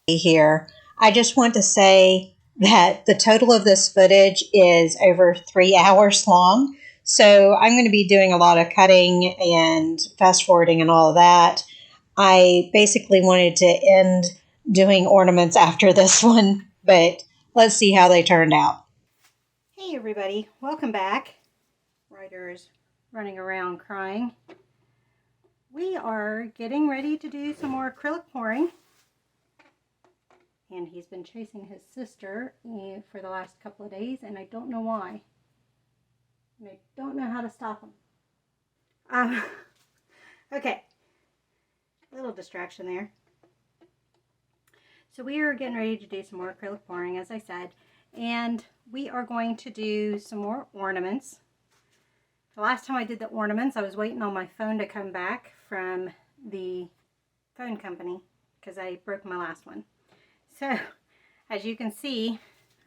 Here. I just want to say that the total of this footage is over 3 hours long. So I'm going to be doing a lot of cutting and fast forwarding and all of that. I basically wanted to end doing ornaments after this one, but let's see how they turned out. Hey everybody, welcome back. Ryder's running around crying. We are getting ready to do some more acrylic pouring. And he's been chasing his sister for the last couple of days, and I don't know why. And I don't know how to stop him. Okay, a little distraction there. So we are getting ready to do some more acrylic pouring, as I said, and we are going to do some more ornaments. The last time I did the ornaments, I was waiting on my phone to come back from the phone company because I broke my last one. So, as you can see,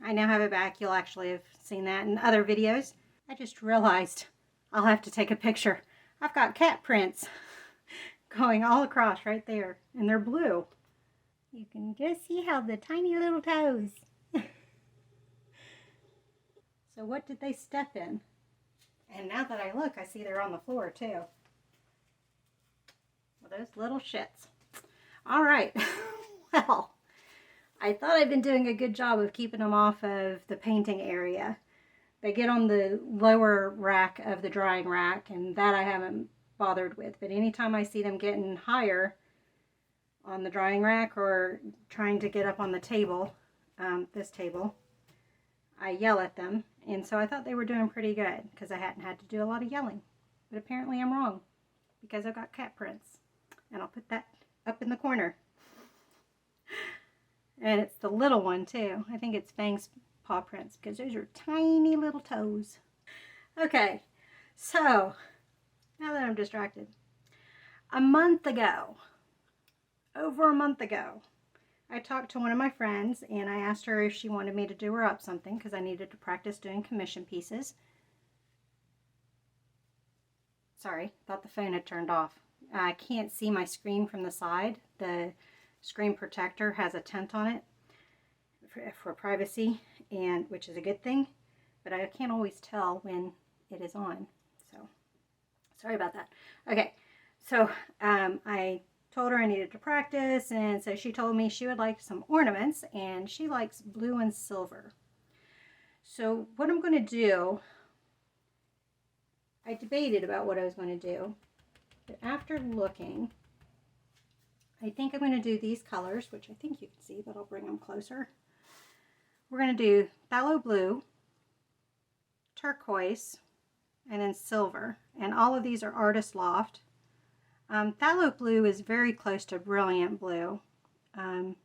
I now have it back. You'll actually have seen that in other videos. I just realized I'll have to take a picture. I've got cat prints going all across right there, and they're blue. You can just see how the tiny little toes. So what did they step in? And now that I look, I see they're on the floor too. Well, those little shits. All right. Well, I thought I'd been doing a good job of keeping them off of the painting area. They get on the lower rack of the drying rack, and that I haven't bothered with. But anytime I see them getting higher on the drying rack or trying to get up on the table, this table, I yell at them. And so I thought they were doing pretty good because I hadn't had to do a lot of yelling. But apparently I'm wrong because I've got cat prints. And I'll put that up in the corner. And it's the little one too. I think it's Fang's paw prints because those are tiny little toes. Okay, so now that I'm distracted, over a month ago, I talked to one of my friends and I asked her if she wanted me to do her up something because I needed to practice doing commission pieces. Sorry, thought the phone had turned off. I can't see my screen from the side. The screen protector has a tent on it for privacy, and which is a good thing, but I can't always tell when it is on, so sorry about that. Okay, so I told her I needed to practice, and so she told me she would like some ornaments, and she likes blue and silver. So what I'm going to do, I debated about what I was going to do, but after looking, I think I'm going to do these colors, which I think you can see, but I'll bring them closer. We're going to do phthalo blue, turquoise, and then silver. And all of these are Artist Loft. Phthalo blue is very close to brilliant blue. And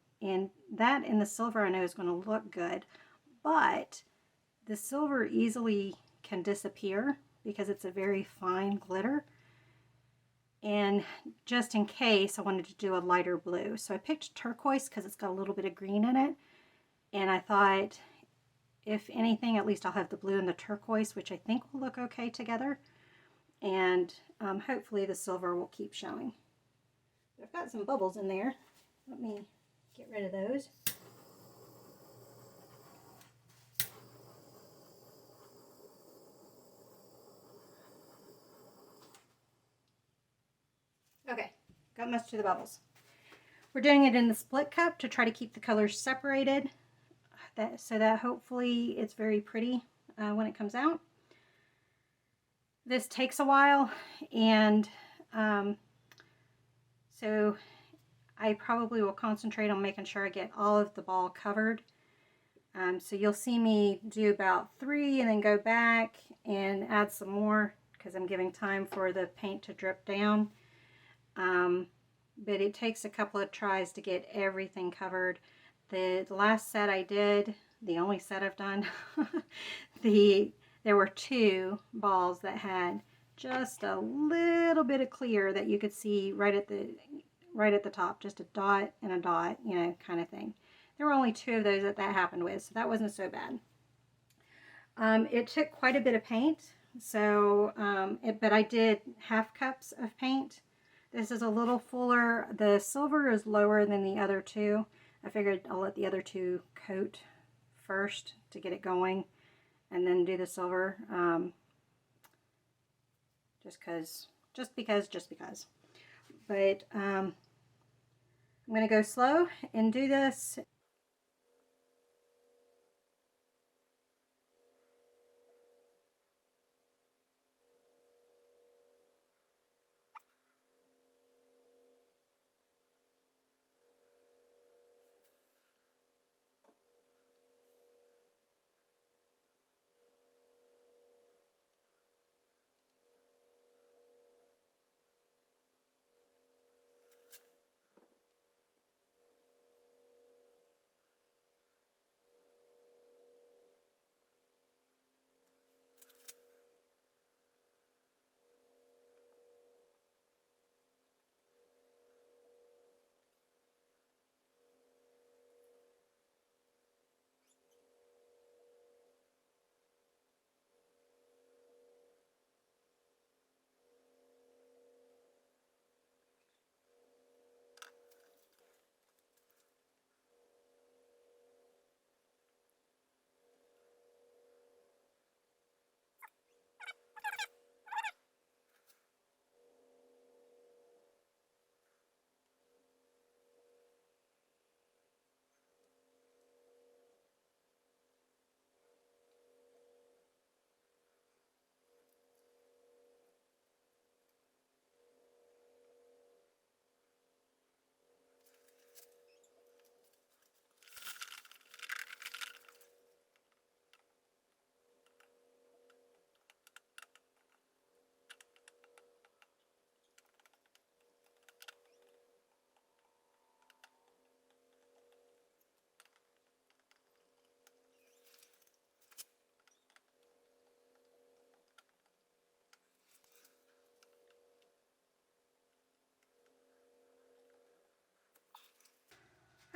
that and the silver I know is going to look good. But the silver easily can disappear because it's a very fine glitter. And just in case, I wanted to do a lighter blue. So I picked turquoise because it's got a little bit of green in it. And I thought, if anything, at least I'll have the blue and the turquoise, which I think will look okay together. And hopefully the silver will keep showing. But I've got some bubbles in there. Let me get rid of those. Okay, got most of the bubbles. We're doing it in the split cup to try to keep the colors separated, so that hopefully it's very pretty when it comes out. This takes a while, and so I probably will concentrate on making sure I get all of the ball covered. So you'll see me do about 3 and then go back and add some more because I'm giving time for the paint to drip down. But it takes a couple of tries to get everything covered. The last set I did, the only set I've done, there were 2 balls that had just a little bit of clear that you could see right at the top, just a dot and a dot, you know, kind of thing. There were only 2 of those that happened with, so that wasn't so bad. It took quite a bit of paint, so but I did half cups of paint. This is a little fuller. The silver is lower than the other 2. I figured I'll let the other two coat first to get it going, and then do the silver, just because. But I'm going to go slow and do this.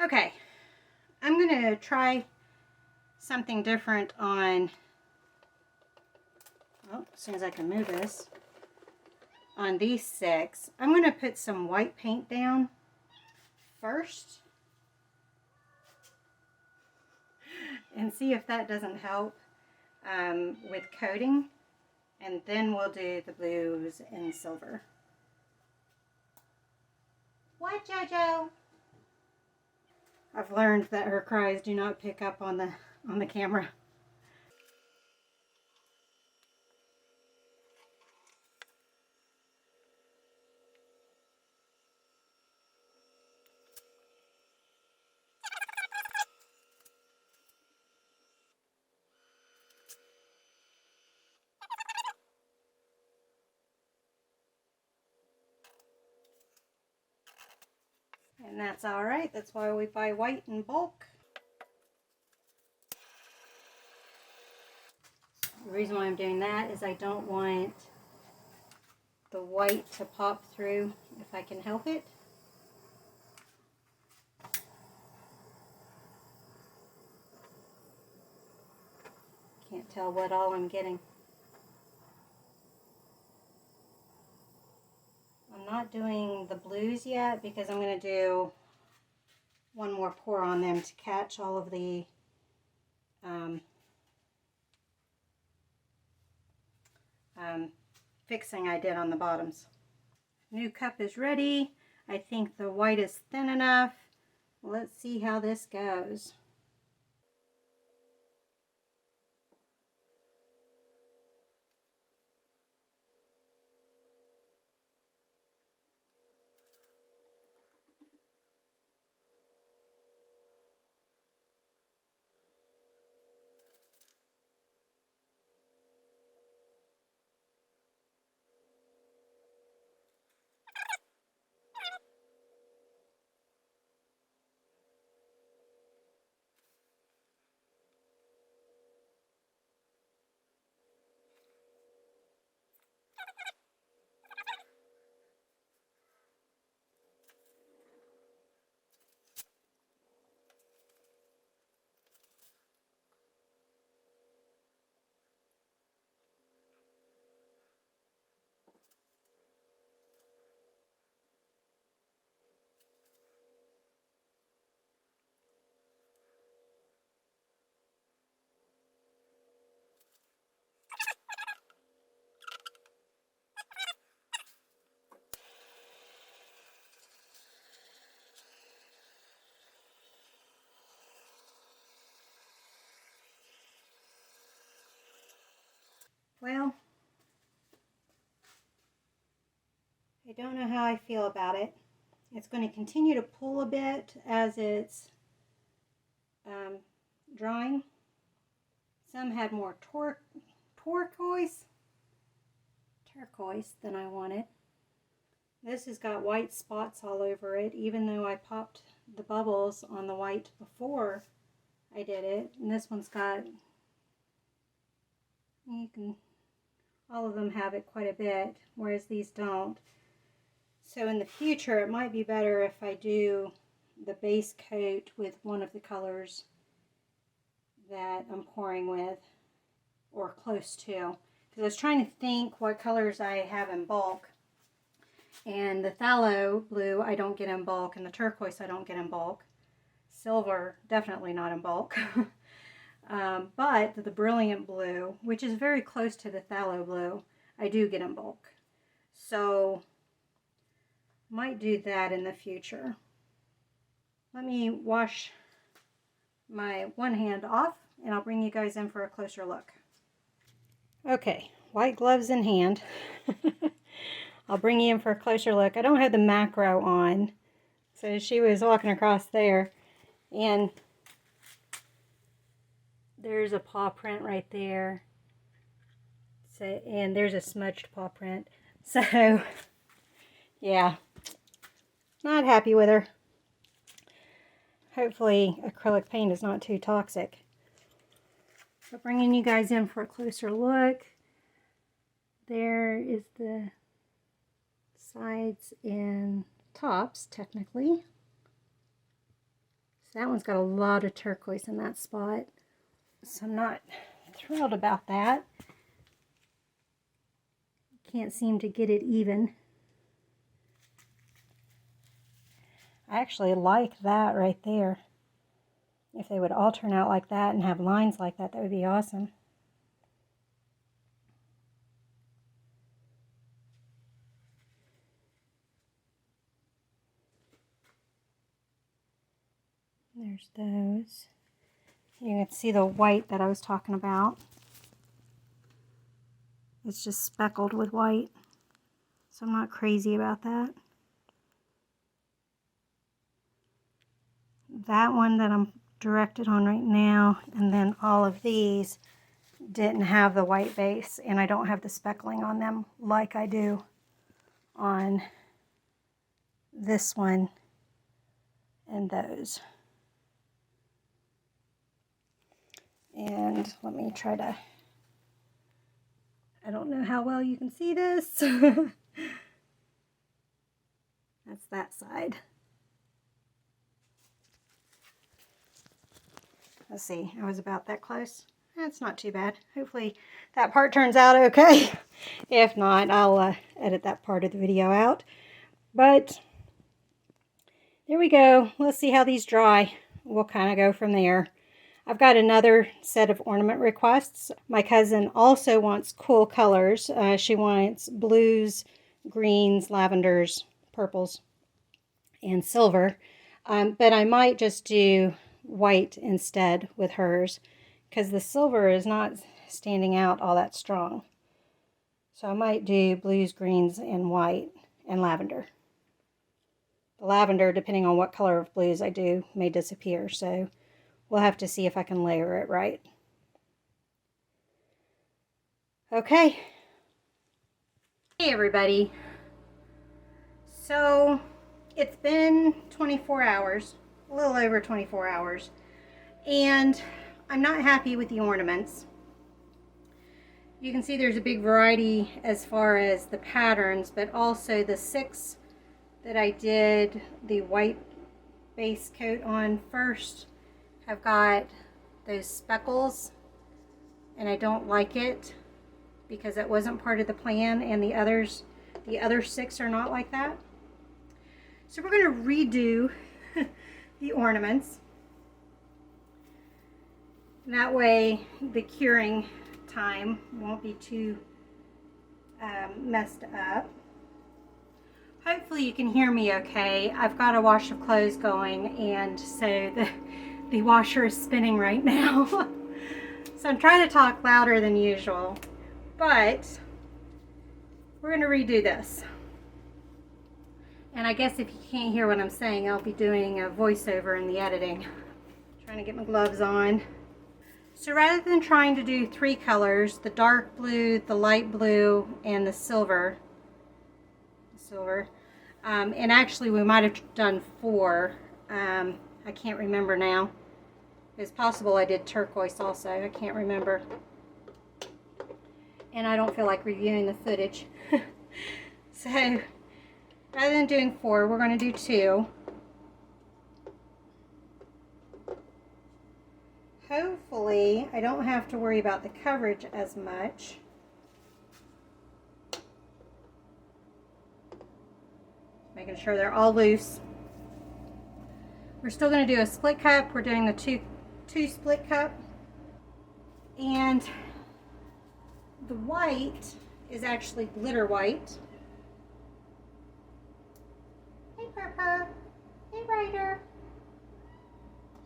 Okay, I'm going to try something different on, well, as soon as I can move this, on these 6. I'm going to put some white paint down first and see if that doesn't help with coating, and then we'll do the blues and silver. What, Jojo? I've learned that her cries do not pick up on the camera. And that's all right. That's why we buy white in bulk. The reason why I'm doing that is I don't want the white to pop through if I can help it. Can't tell what all I'm getting. I'm not doing the blues yet because I'm going to do one more pour on them to catch all of the fixing I did on the bottoms. New cup is ready. I think the white is thin enough. Let's see how this goes. Well, I don't know how I feel about it. It's going to continue to pull a bit as it's drying. Some had more turquoise than I wanted. This has got white spots all over it, even though I popped the bubbles on the white before I did it. And this one's got, all of them have it quite a bit, whereas these don't. So in the future, it might be better if I do the base coat with one of the colors that I'm pouring with, or close to. Because I was trying to think what colors I have in bulk. And the phthalo blue I don't get in bulk, and the turquoise I don't get in bulk. Silver, definitely not in bulk. But the brilliant blue, which is very close to the phthalo blue, I do get in bulk. So, might do that in the future. Let me wash my one hand off, and I'll bring you guys in for a closer look. Okay, white gloves in hand. I'll bring you in for a closer look. I don't have the macro on, so she was walking across there, and there's a paw print right there. So, and there's a smudged paw print. So, yeah, not happy with her. Hopefully acrylic paint is not too toxic. So bringing you guys in for a closer look. There is the sides and tops, technically. So that one's got a lot of turquoise in that spot. So I'm not thrilled about that. Can't seem to get it even. I actually like that right there. If they would all turn out like that and have lines like that, that would be awesome. There's those. You can see the white that I was talking about. It's just speckled with white, so I'm not crazy about that. That one that I'm directed on right now, and then all of these didn't have the white base, and I don't have the speckling on them like I do on this one and those. And let me try to, I don't know how well you can see this. That's that side. Let's see, I was about that close. That's not too bad. Hopefully that part turns out okay. If not, I'll edit that part of the video out. But there we go. Let's see how these dry. We'll kind of go from there. I've got another set of ornament requests. My cousin also wants cool colors. She wants blues, greens, lavenders, purples, and silver. But I might just do white instead with hers, because the silver is not standing out all that strong. So I might do blues, greens, and white, and lavender. The lavender, depending on what color of blues I do, may disappear. So we'll have to see if I can layer it right. Okay. Hey everybody. So it's been 24 hours, a little over 24 hours, and I'm not happy with the ornaments. You can see there's a big variety as far as the patterns, but also the 6 that I did the white base coat on first have got those speckles, and I don't like it because it wasn't part of the plan, and the other 6 are not like that. So we're going to redo the ornaments. That way the curing time won't be too messed up. Hopefully you can hear me okay. I've got a wash of clothes going, and so the washer is spinning right now. So I'm trying to talk louder than usual. but we're going to redo this. And I guess if you can't hear what I'm saying, I'll be doing a voiceover in the editing. Trying to get my gloves on. So rather than trying to do 3 colors, the dark blue, the light blue, and the silver, and actually we might have done 4. I can't remember now. It's possible I did turquoise also. I can't remember. And I don't feel like reviewing the footage. So rather than doing 4, we're going to do 2. Hopefully, I don't have to worry about the coverage as much. Making sure they're all loose. We're still going to do a split cup. We're doing the two split cup. And the white is actually glitter white. Hey, Purple. Hey, Ryder.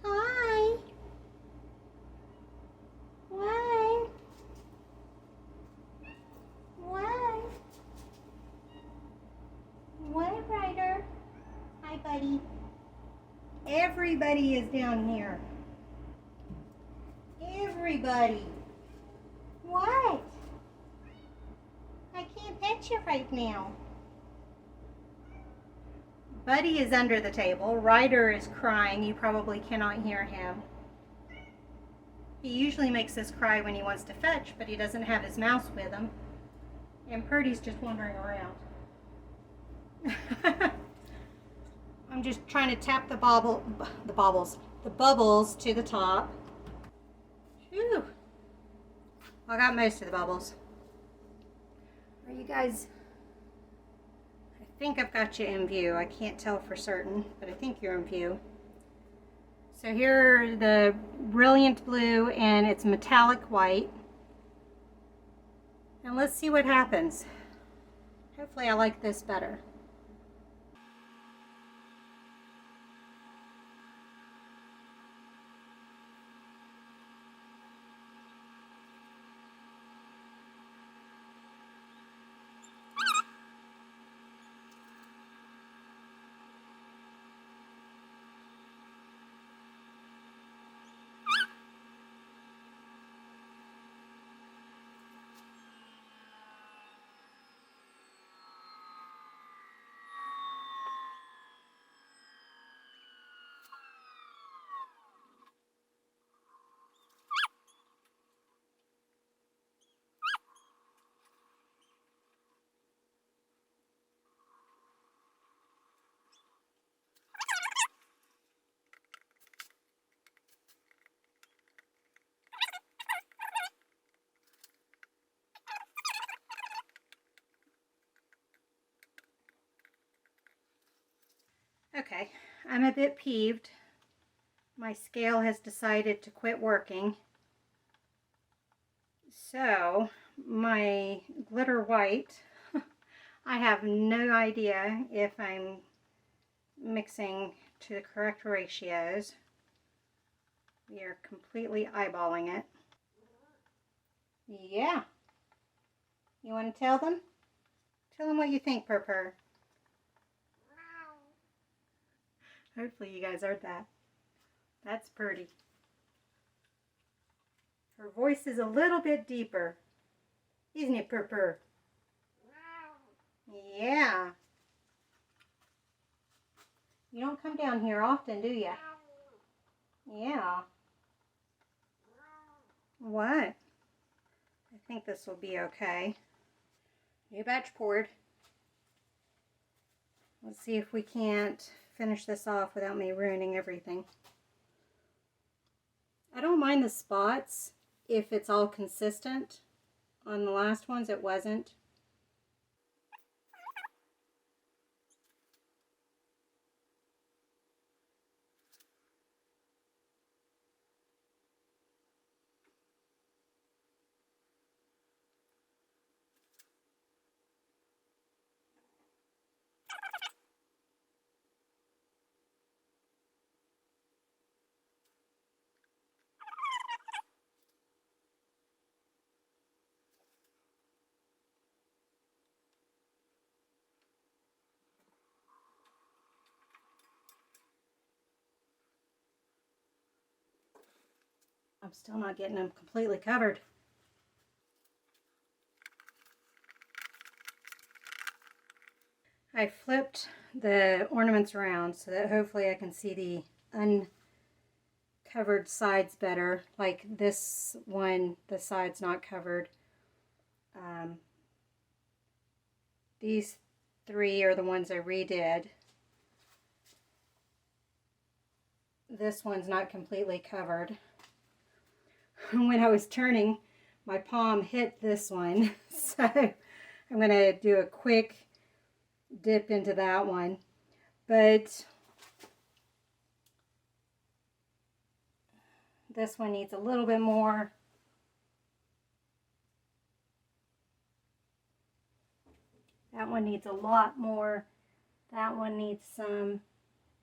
Hi. Why? Why? What, Ryder? Hi, buddy. Everybody is down here. Everybody. What? I can't pet you right now. Buddy is under the table. Ryder is crying. You probably cannot hear him. He usually makes us cry when he wants to fetch, but he doesn't have his mouse with him. And Purdy's just wandering around. I'm just trying to tap the bubbles to the top. Whew. I got most of the bubbles. Are you guys? I think I've got you in view. I can't tell for certain, but I think you're in view. So here are the brilliant blue and it's metallic white. And let's see what happens. Hopefully I like this better. Okay, I'm a bit peeved. My scale has decided to quit working. So, my glitter white, I have no idea if I'm mixing to the correct ratios. We are completely eyeballing it. Yeah. You want to tell them? Tell them what you think, Purr. Hopefully you guys heard that. That's pretty. Her voice is a little bit deeper. Isn't it, Purr? Yeah. You don't come down here often, do you? Yeah. What? I think this will be okay. New batch poured. Let's see if we can't finish this off without me ruining everything. I don't mind the spots if it's all consistent. On the last ones it wasn't. I'm still not getting them completely covered. I flipped the ornaments around so that hopefully I can see the uncovered sides better. Like this one, the side's not covered. These three are the ones I redid. This one's not completely covered. When I was turning, my palm hit this one, so I'm going to do a quick dip into that one. But this one needs a little bit more. That one needs a lot more. That one needs some.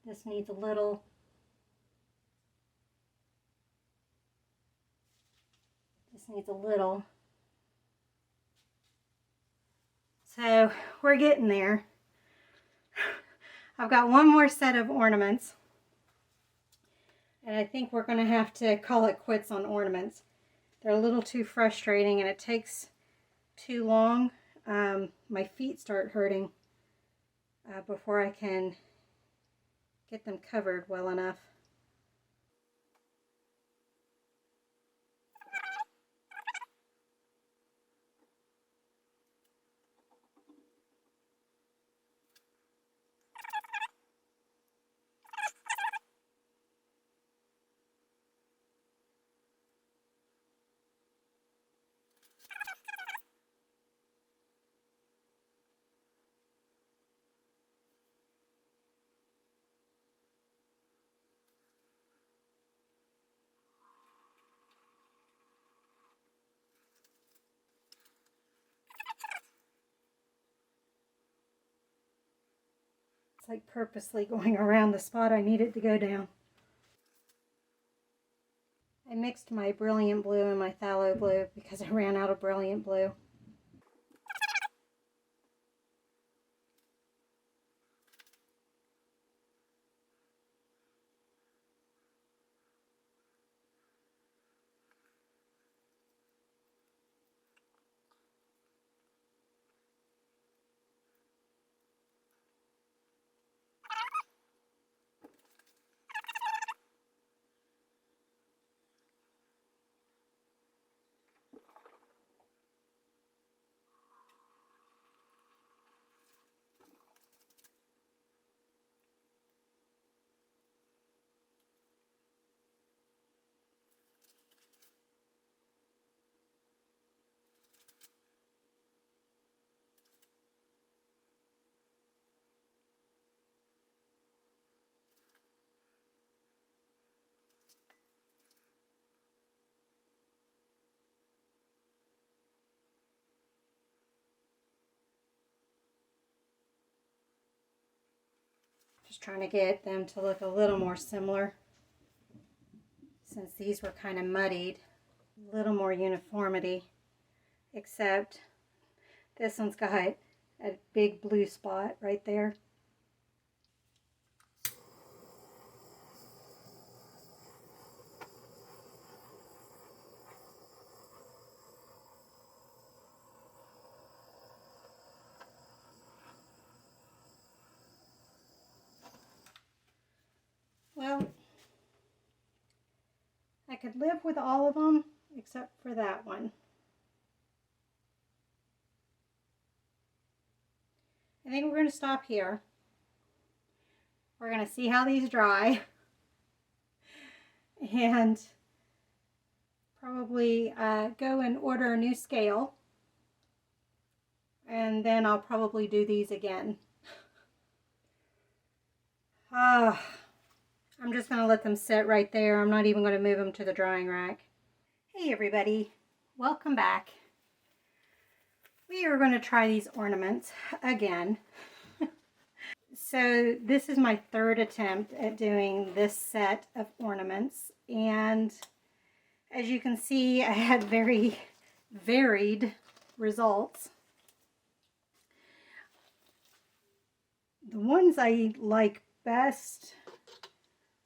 This needs a little. This needs a little. So we're getting there. I've got one more set of ornaments. And I think we're going to have to call it quits on ornaments. They're a little too frustrating and it takes too long. My feet start hurting before I can get them covered well enough. It's like purposely going around the spot I need it to go down. I mixed my brilliant blue and my phthalo blue because I ran out of brilliant blue. Just trying to get them to look a little more similar since these were kind of muddied. A little more uniformity, except this one's got a big blue spot right there. Well, I could live with all of them except for that one. I think we're going to stop here. We're going to see how these dry and probably go and order a new scale, and then I'll probably do these again. I'm just going to let them sit right there. I'm not even going to move them to the drying rack. Hey everybody, welcome back. We are going to try these ornaments again. So this is my third attempt at doing this set of ornaments, and as you can see, I had very varied results. The ones I like best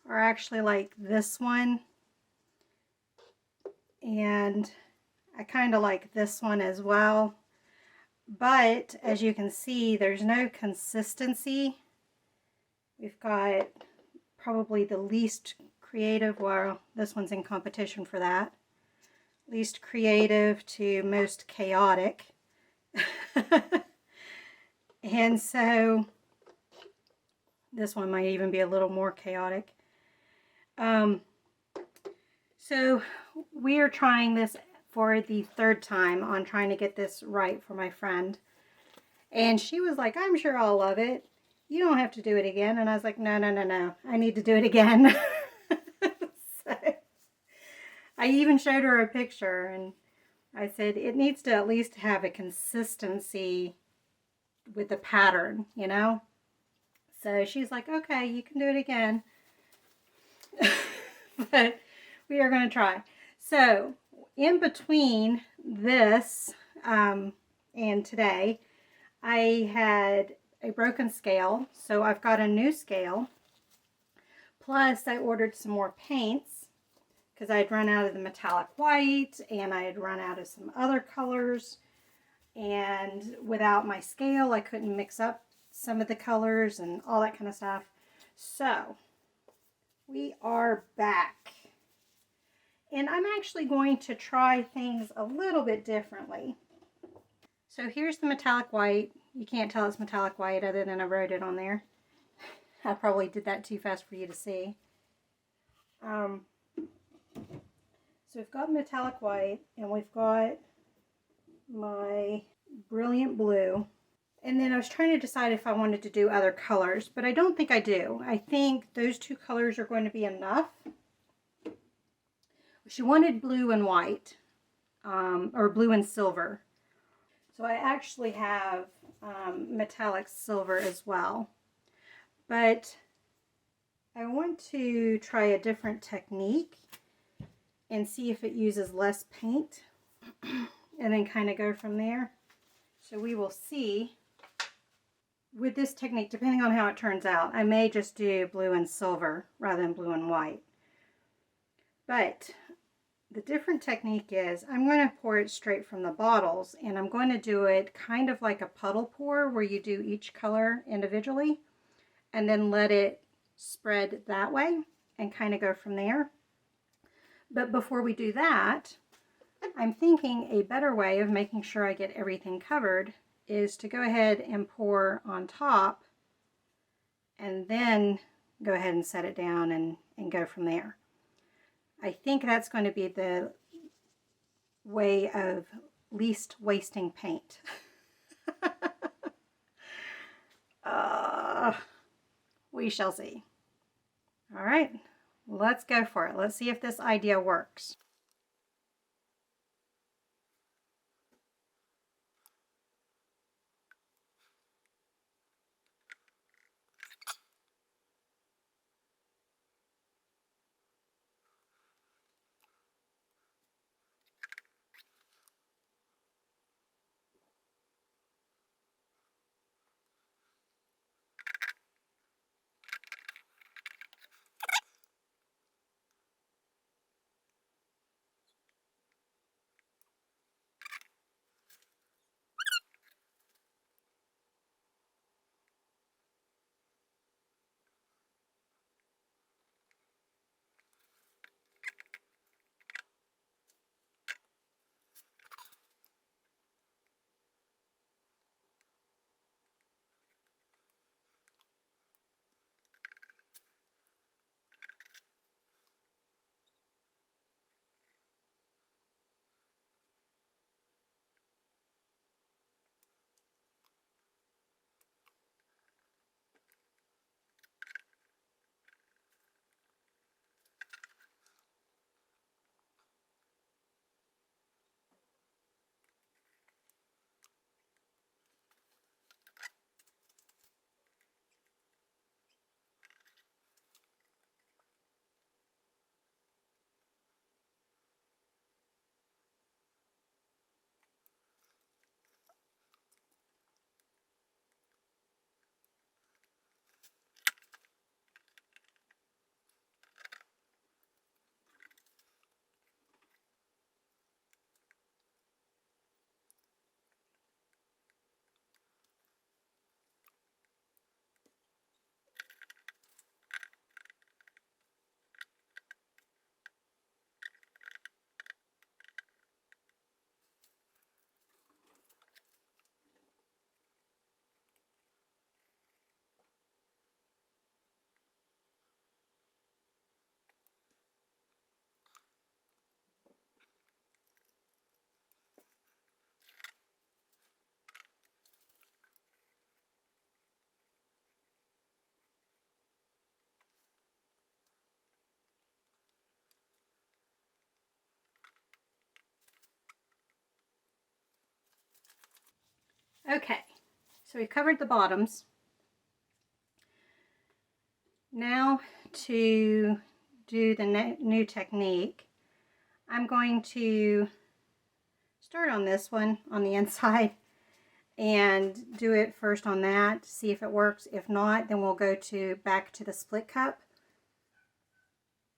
are actually like this one. and I kind of like this one as well. But as you can see, there's no consistency. We've got probably the least creative, well, this one's in competition for that. Least creative to most chaotic. And so this one might even be a little more chaotic. So we are trying this for the third time on trying to get this right for my friend. And she was like, I'm sure I'll love it. You don't have to do it again. And I was like, no. I need to do it again. So I even showed her a picture and I said, it needs to at least have a consistency with the pattern, you know? So she's like, okay, you can do it again. But we are going to try. So in between this and today, I had a broken scale. So I've got a new scale. Plus I ordered some more paints because I had run out of the metallic white and I had run out of some other colors. And without my scale, I couldn't mix up some of the colors and all that kind of stuff. So we are back. And I'm actually going to try things a little bit differently. So here's the metallic white. You can't tell it's metallic white other than I wrote it on there. I probably did that too fast for you to see. So we've got metallic white and we've got my brilliant blue. And then I was trying to decide if I wanted to do other colors, but I don't think I do. I think those two colors are going to be enough. She wanted blue and white, or blue and silver. So I actually have metallic silver as well. But I want to try a different technique and see if it uses less paint and then kind of go from there. So we will see. With this technique, depending on how it turns out, I may just do blue and silver rather than blue and white. But the different technique is I'm going to pour it straight from the bottles, and I'm going to do it kind of like a puddle pour where you do each color individually and then let it spread that way and kind of go from there. But before we do that, I'm thinking a better way of making sure I get everything covered is to go ahead and pour on top and then go ahead and set it down and go from there. I think that's going to be the way of least wasting paint. We shall see. All right, let's go for it. Let's see if this idea works. Okay, so we've covered the bottoms. Now to do the new technique, I'm going to start on this one on the inside and do it first on that, see if it works. If not, then we'll go back to the split cup.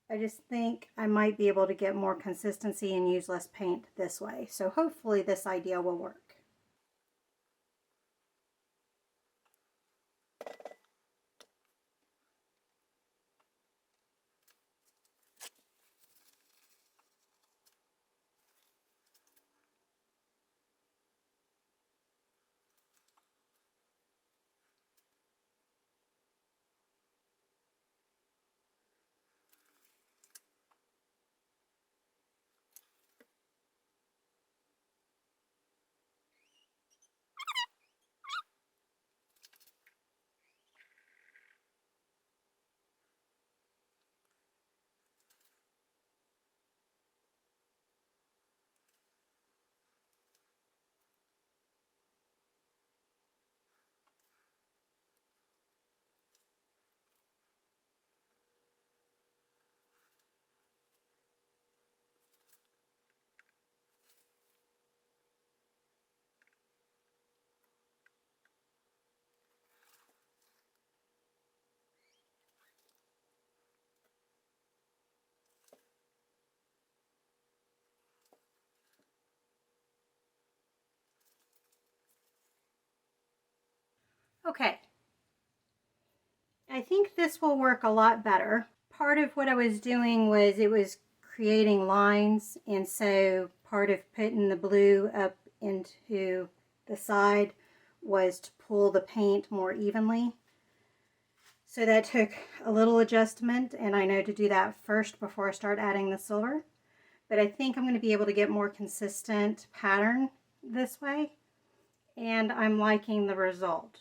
I just think I might be able to get more consistency and use less paint this way. So hopefully this idea will work. Okay, I think this will work a lot better. Part of what I was doing was it was creating lines, and so part of putting the blue up into the side was to pull the paint more evenly. So that took a little adjustment, and I know to do that first before I start adding the silver. But I think I'm going to be able to get more consistent pattern this way, and I'm liking the result.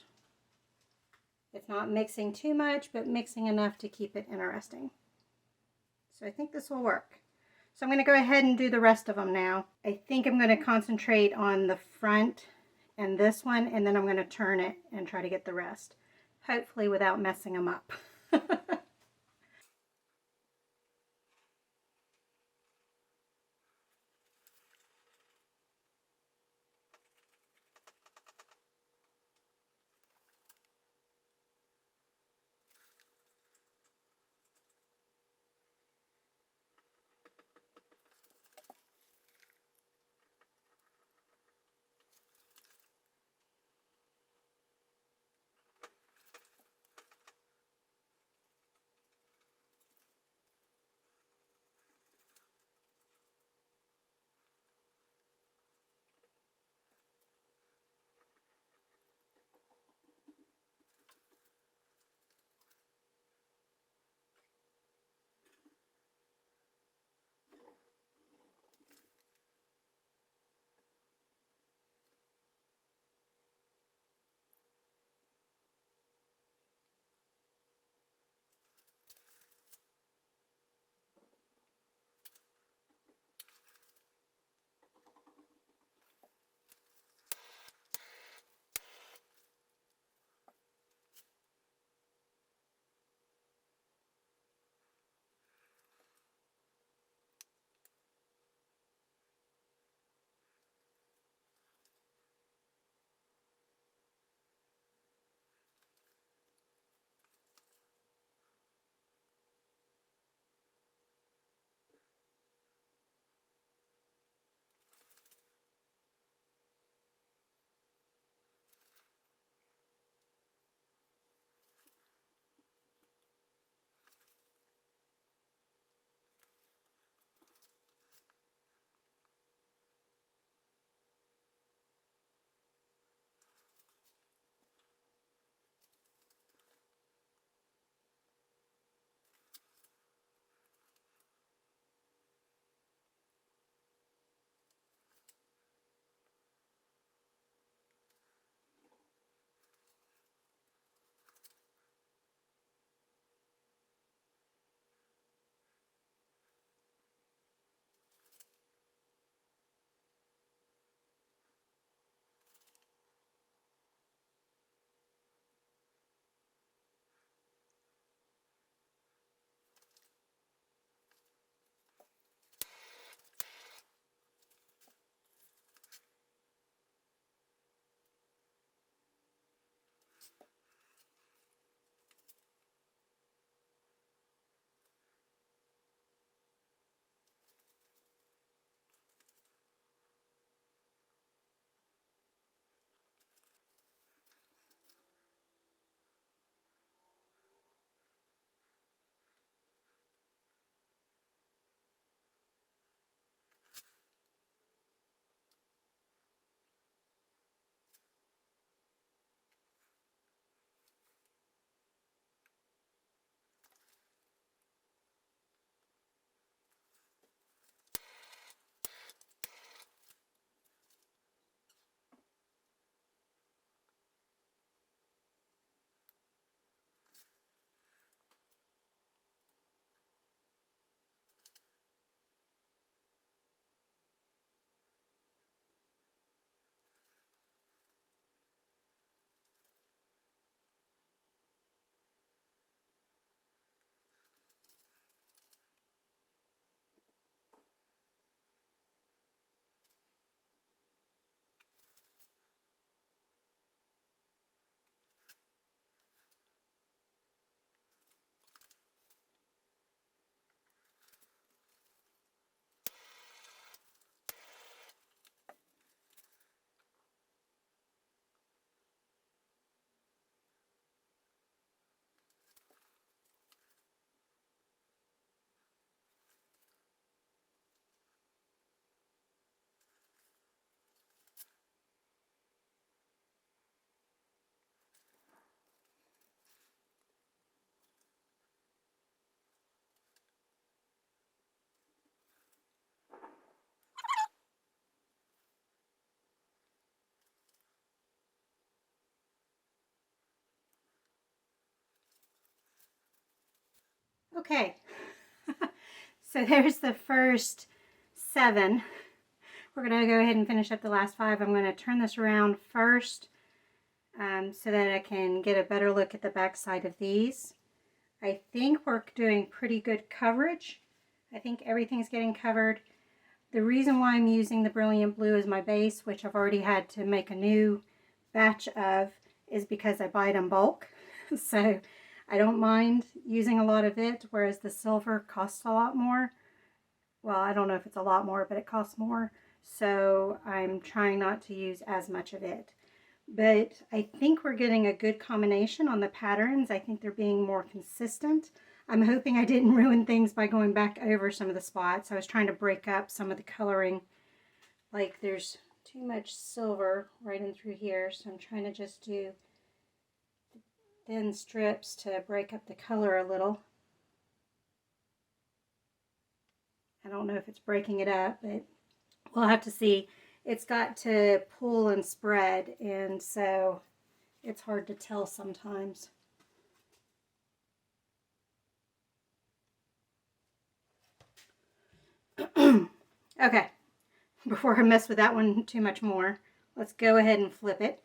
It's not mixing too much, but mixing enough to keep it interesting. So I think this will work. So I'm going to go ahead and do the rest of them now. I think I'm going to concentrate on the front and this one, and then I'm going to turn it and try to get the rest. Hopefully without messing them up. Okay, so there's the first 7. We're going to go ahead and finish up the last 5. I'm going to turn this around first so that I can get a better look at the back side of these. I think we're doing pretty good coverage. I think everything's getting covered. The reason why I'm using the Brilliant Blue as my base, which I've already had to make a new batch of, is because I buy it in bulk. So I don't mind using a lot of it, whereas the silver costs a lot more. Well, I don't know if it's a lot more, but it costs more. So I'm trying not to use as much of it. But I think we're getting a good combination on the patterns. I think they're being more consistent. I'm hoping I didn't ruin things by going back over some of the spots. I was trying to break up some of the coloring. Like there's too much silver right in through here, so I'm trying to just do thin strips to break up the color a little. I don't know if it's breaking it up, but we'll have to see. It's got to pull and spread, and so it's hard to tell sometimes. Okay, before I mess with that one too much more, let's go ahead and flip it.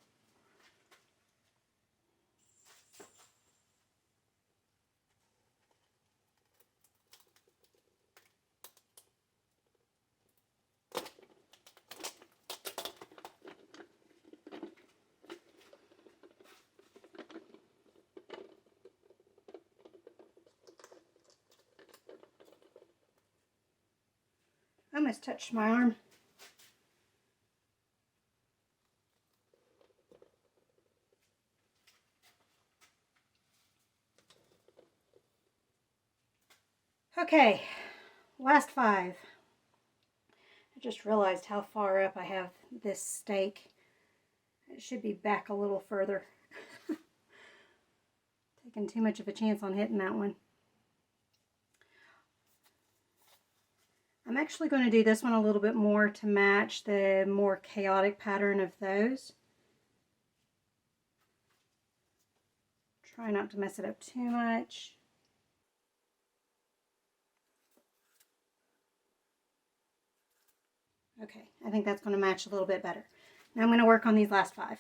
I almost touched my arm. Okay, last 5. I just realized how far up I have this stake. It should be back a little further. Taking too much of a chance on hitting that one. I'm actually going to do this one a little bit more to match the more chaotic pattern of those. Try not to mess it up too much. Okay, I think that's going to match a little bit better. Now I'm going to work on these last 5.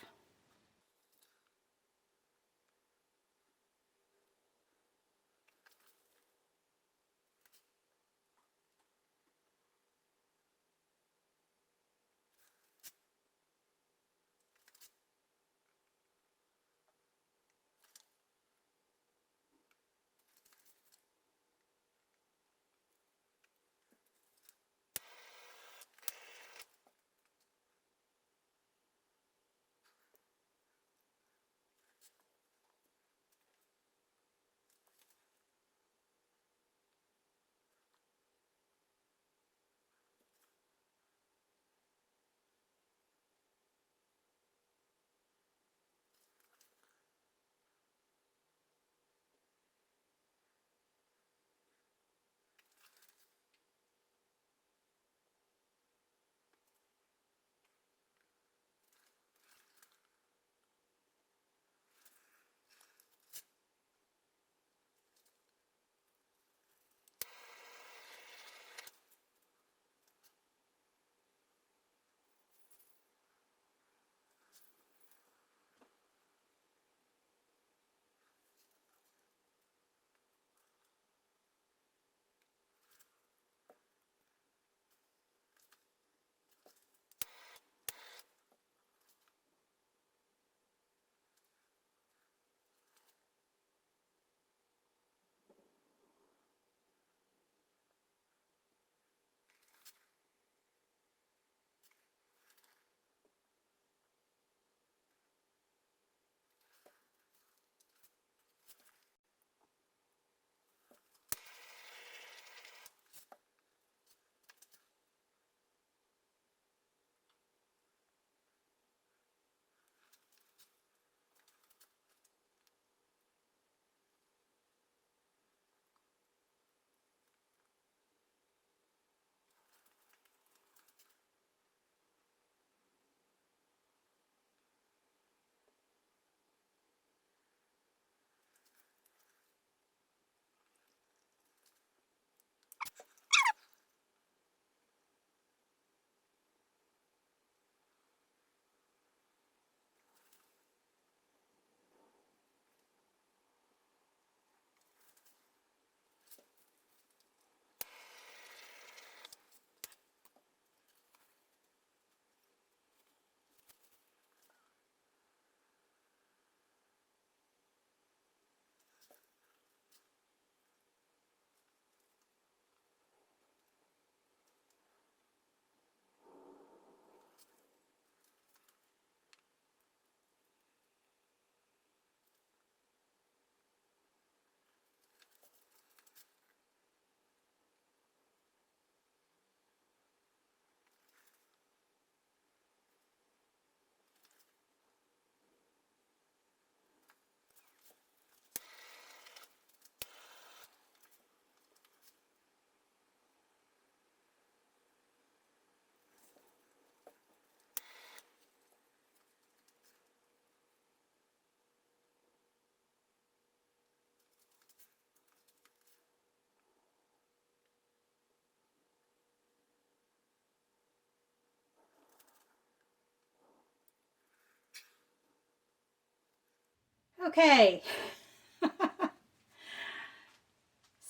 Okay.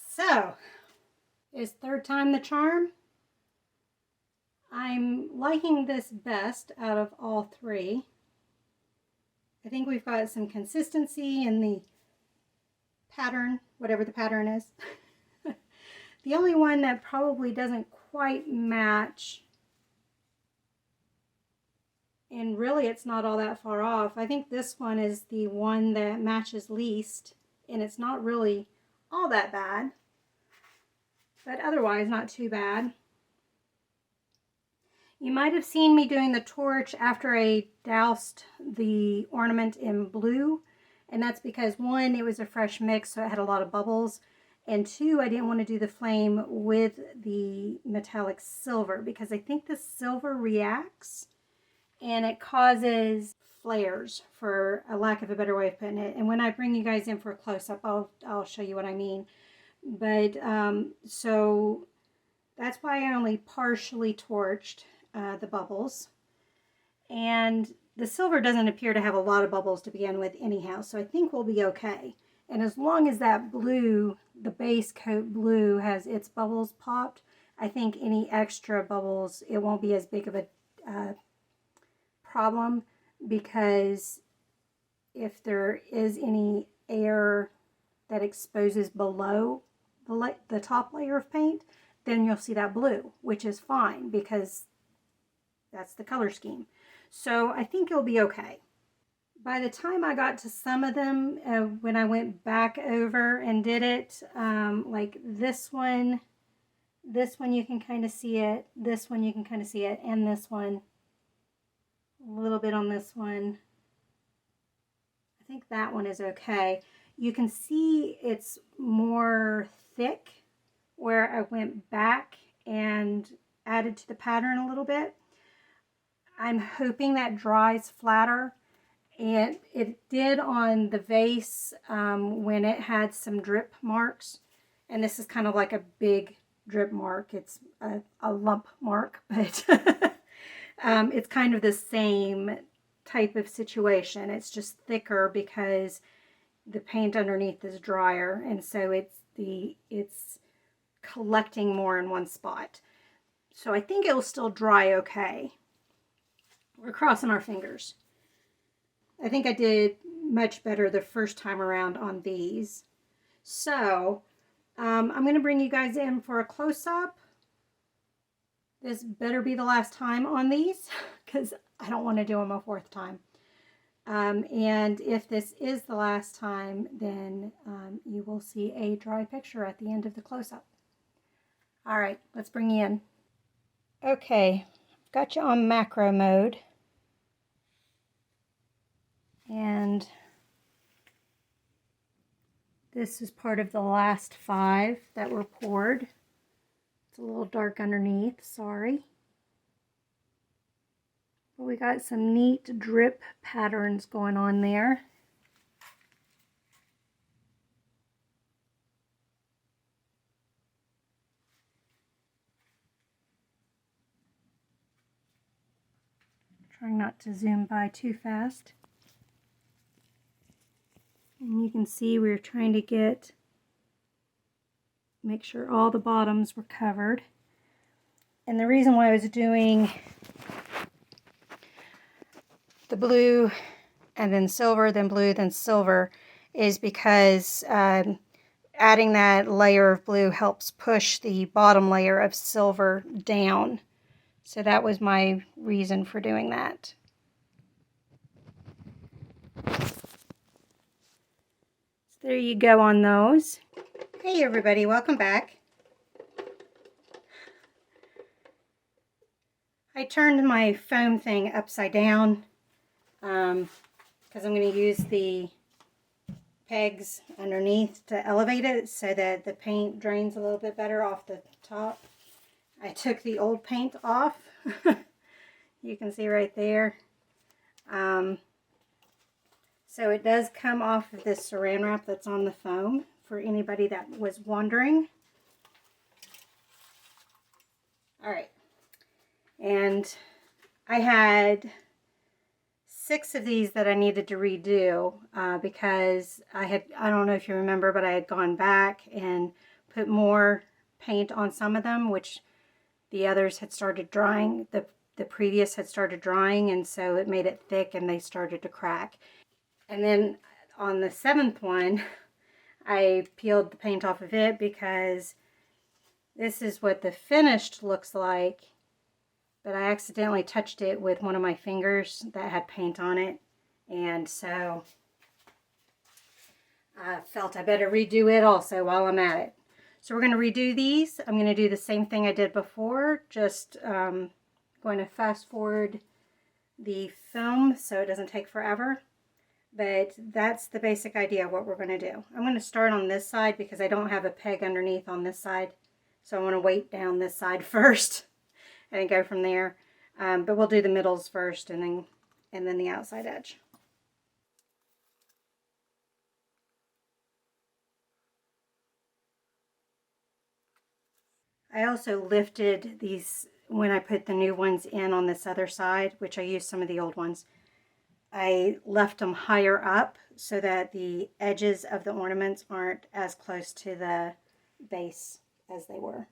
So, is third time the charm? I'm liking this best out of all three. I think we've got some consistency in the pattern, whatever the pattern is. The only one that probably doesn't quite match, and really it's not all that far off. I think this one is the one that matches least, and it's not really all that bad, but otherwise not too bad. You might have seen me doing the torch after I doused the ornament in blue, and that's because one, it was a fresh mix, so it had a lot of bubbles, and two, I didn't want to do the flame with the metallic silver because I think the silver reacts and it causes flares, for a lack of a better way of putting it. And when I bring you guys in for a close-up, I'll show you what I mean. But so that's why I only partially torched the bubbles. And the silver doesn't appear to have a lot of bubbles to begin with anyhow, so I think we'll be okay. And as long as that blue, the base coat blue, has its bubbles popped, I think any extra bubbles, it won't be as big of a problem, because if there is any air that exposes below the top layer of paint, then you'll see that blue, which is fine because that's the color scheme. So I think it'll be okay. By the time I got to some of them, when I went back over and did it, like this one you can kind of see it, this one you can kind of see it, and this one, a little bit on this one. I think that one is okay. You can see it's more thick where I went back and added to the pattern a little bit. I'm hoping that dries flatter. And it did on the vase when it had some drip marks. And this is kind of like a big drip mark. It's a lump mark, but it's kind of the same type of situation. It's just thicker because the paint underneath is drier, and so it's collecting more in one spot. So I think it'll still dry okay. We're crossing our fingers. I think I did much better the first time around on these. So I'm going to bring you guys in for a close-up. This better be the last time on these because I don't want to do them a fourth time. And if this is the last time, then you will see a dry picture at the end of the close-up. All right, let's bring you in. Okay, got you on macro mode. And this is part of the last 5 that were poured. It's a little dark underneath, sorry. But we got some neat drip patterns going on there. Trying not to zoom by too fast. And you can see we're trying to make sure all the bottoms were covered. And the reason why I was doing the blue and then silver, then blue, then silver is because adding that layer of blue helps push the bottom layer of silver down. So that was my reason for doing that. There you go on those. Hey everybody, welcome back. I turned my foam thing upside down because I'm going to use the pegs underneath to elevate it so that the paint drains a little bit better off the top. I took the old paint off. You can see right there. So it does come off of this saran wrap that's on the foam, for anybody that was wondering. Alright, and I had 6 of these that I needed to redo because I don't know if you remember, but I had gone back and put more paint on some of them, which the others had started drying. The previous had started drying, and so it made it thick and they started to crack. And then on the 7th one, I peeled the paint off of it because this is what the finished looks like, but I accidentally touched it with one of my fingers that had paint on it, and so I felt I better redo it also while I'm at it. So we're going to redo these. I'm going to do the same thing I did before, just going to fast forward the film so it doesn't take forever. But that's the basic idea of what we're going to do. I'm going to start on this side because I don't have a peg underneath on this side. So I want to weight down this side first and go from there. But we'll do the middles first and then the outside edge. I also lifted these when I put the new ones in on this other side, which I used some of the old ones. I left them higher up so that the edges of the ornaments aren't as close to the base as they were.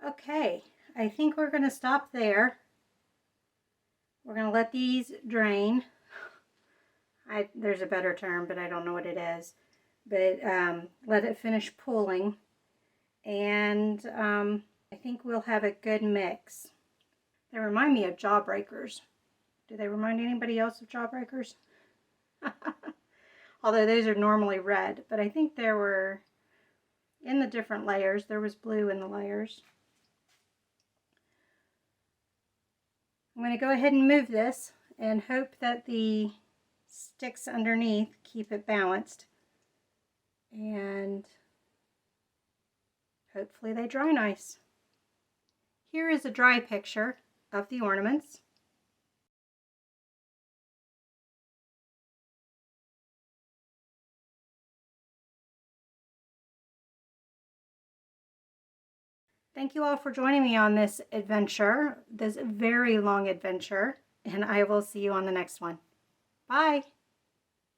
Okay, I think we're going to stop there. We're going to let these drain. There's a better term, but I don't know what it is. But let it finish pooling. And I think we'll have a good mix. They remind me of jawbreakers. Do they remind anybody else of jawbreakers? Although those are normally red, but I think there were, in the different layers, there was blue in the layers. I'm going to go ahead and move this and hope that the sticks underneath keep it balanced. And hopefully they dry nice. Here is a dry picture of the ornaments. Thank you all for joining me on this adventure, this very long adventure, and I will see you on the next one. Bye!